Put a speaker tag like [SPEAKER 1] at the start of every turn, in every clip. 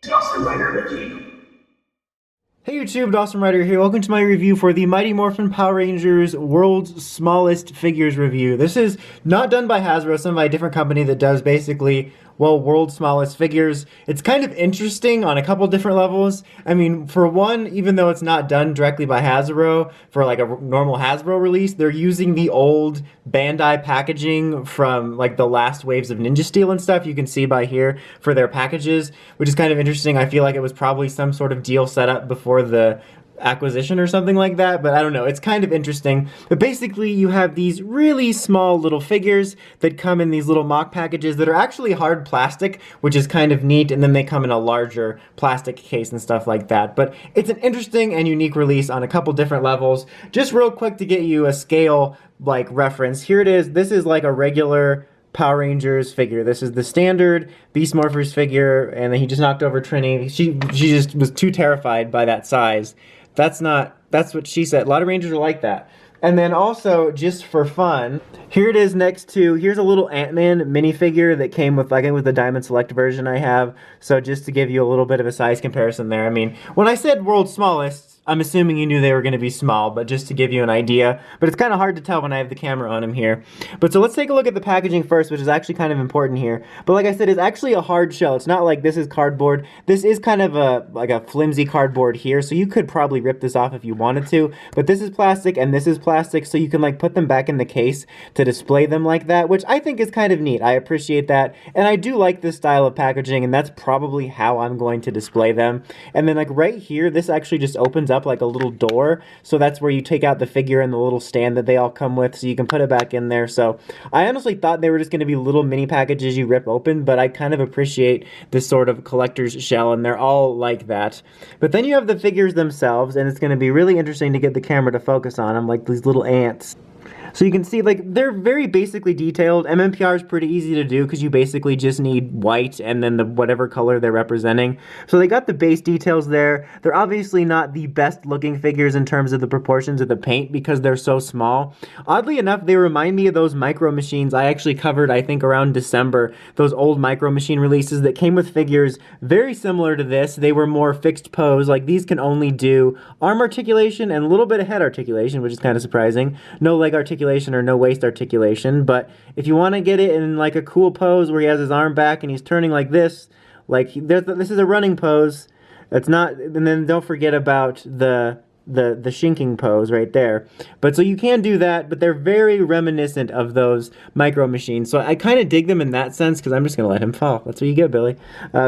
[SPEAKER 1] Dawson Rider review.
[SPEAKER 2] Hey YouTube, Dawson Rider here. Welcome to my review for the Mighty Morphin Power Rangers World's Smallest Figures review. This is not done by Hasbro, it's done by a different company that does basically, well, World's Smallest Figures. It's kind of interesting on a couple different levels. I mean, for one, even though it's not done directly by Hasbro for like a normal Hasbro release, they're using the old Bandai packaging from like the last waves of Ninja Steel and stuff. You can see by here for their packages, which is kind of interesting. I feel like it was probably some sort of deal set up before the acquisition or something like that, but I don't know. It's kind of interesting. But basically, you have these really small little figures that come in these little mock packages that are actually hard plastic, which is kind of neat, and then they come in a larger plastic case and stuff like that. But it's an interesting and unique release on a couple different levels. Just real quick to get you a scale like reference, here it is. This is like a regular Power Rangers figure. This is the standard Beast Morphers figure, and then he just knocked over Trini. She just was too terrified by that size. That's what she said. A lot of Rangers are like that. And then also, just for fun, here it is here's a little Ant-Man minifigure that came with, I think, with the Diamond Select version I have. So just to give you a little bit of a size comparison there. I mean, when I said world's smallest, I'm assuming you knew they were going to be small, but just to give you an idea. But it's kind of hard to tell when I have the camera on him here. But so let's take a look at the packaging first, which is actually kind of important here. But like I said, it's actually a hard shell. It's not like this is cardboard. This is kind of like a flimsy cardboard here, so you could probably rip this off if you wanted to. But this is plastic and this is plastic, so you can like put them back in the case to display them like that, which I think is kind of neat. I appreciate that. And I do like this style of packaging, and that's probably how I'm going to display them. And then like right here, this actually just opens up like a little door, so that's where you take out the figure and the little stand that they all come with, so you can put it back in there. So I honestly thought they were just going to be little mini packages you rip open, but I kind of appreciate this sort of collector's shell, and they're all like that. But then you have the figures themselves, and it's going to be really interesting to get the camera to focus on them, like these little ants. So you can see, like, they're very basically detailed. MMPR is pretty easy to do because you basically just need white and then the whatever color they're representing. So they got the base details there. They're obviously not the best looking figures in terms of the proportions of the paint because they're so small. Oddly enough, they remind me of those Micro Machines I actually covered, I think, around December. Those old Micro Machine releases that came with figures very similar to this. They were more fixed pose. Like, these can only do arm articulation and a little bit of head articulation, which is kind of surprising. No leg articulation or no waist articulation, but if you want to get it in like a cool pose where he has his arm back and he's turning like this, like this is a running pose. That's not, and then don't forget about the shinking pose right there. But so you can do that, but they're very reminiscent of those Micro Machines. So I kind of dig them in that sense because I'm just gonna let him fall. That's what you get, Billy.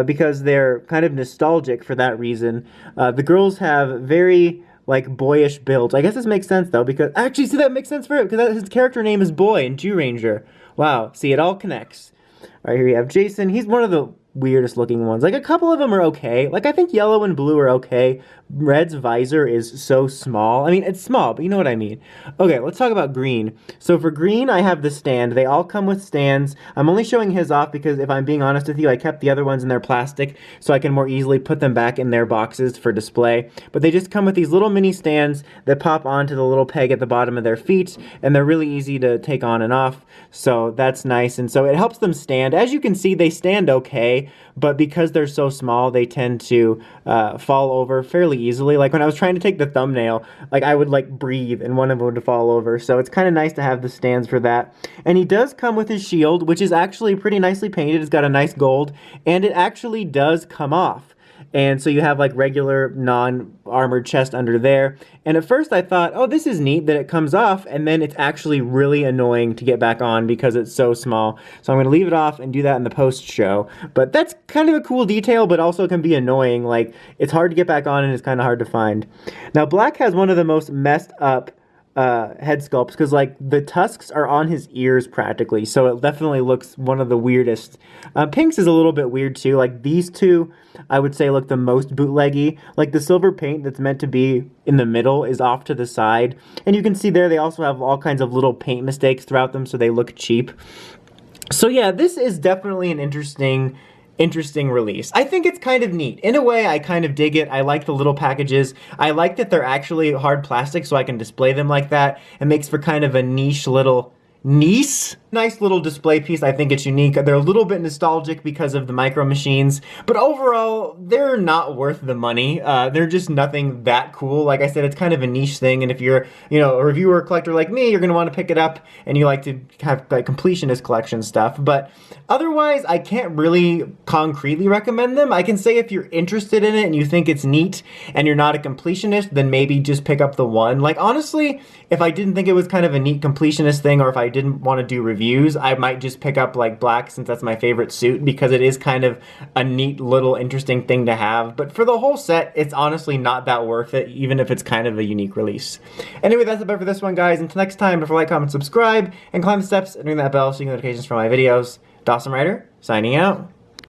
[SPEAKER 2] Because they're kind of nostalgic for that reason. The girls have very like boyish builds. I guess this makes sense though, because actually, see, that makes sense for it because his character name is Boy in Jew Ranger. Wow, see, it all connects. All right, here we have Jason. He's one of the weirdest looking ones. Like, a couple of them are okay. Like, I think yellow and blue are okay. Red's visor is so small. I mean, it's small, but you know what I mean. Okay, let's talk about green. So for green, I have the stand. They all come with stands. I'm only showing his off because if I'm being honest with you, I kept the other ones in their plastic so I can more easily put them back in their boxes for display. But they just come with these little mini stands that pop onto the little peg at the bottom of their feet, and they're really easy to take on and off. So that's nice, and so it helps them stand. As you can see, they stand okay, but because they're so small, they tend to fall over fairly easily. Like when I was trying to take the thumbnail, like I would like breathe and one of them would fall over. So it's kind of nice to have the stands for that. And he does come with his shield, which is actually pretty nicely painted. It's got a nice gold, and it actually does come off. And so you have like regular non-armored chest under there. And at first I thought, oh, this is neat that it comes off, and then it's actually really annoying to get back on because it's so small. So I'm going to leave it off and do that in the post show. But that's kind of a cool detail, but also can be annoying. Like, it's hard to get back on and it's kind of hard to find. Now, Black has one of the most messed up head sculpts because like the tusks are on his ears practically, so it definitely looks one of the weirdest. Pink's is a little bit weird too. Like these two, I would say look the most bootleggy. Like the silver paint that's meant to be in the middle is off to the side, and you can see there they also have all kinds of little paint mistakes throughout them, so they look cheap. So yeah, this is definitely an interesting release. I think it's kind of neat. In a way, I kind of dig it. I like the little packages. I like that they're actually hard plastic so I can display them like that. It makes for kind of a niche little nice. Nice little display piece. I think it's unique. They're a little bit nostalgic because of the micro machines, but overall, they're not worth the money. They're just nothing that cool. Like I said, it's kind of a niche thing, and if you're, a reviewer or collector like me, you're going to want to pick it up, and you like to have like completionist collection stuff. But otherwise, I can't really concretely recommend them. I can say if you're interested in it and you think it's neat, and you're not a completionist, then maybe just pick up the one. Like honestly, if I didn't think it was kind of a neat completionist thing, or if I didn't want to do reviews, I might just pick up like black since that's my favorite suit, because it is kind of a neat little interesting thing to have. But for the whole set, it's honestly not that worth it, even if it's kind of a unique release. Anyway, that's about it for this one, guys. Until next time, don't forget to like, comment, subscribe, and climb the steps and ring that bell so you get notifications for my videos. Dawson Rider, signing out.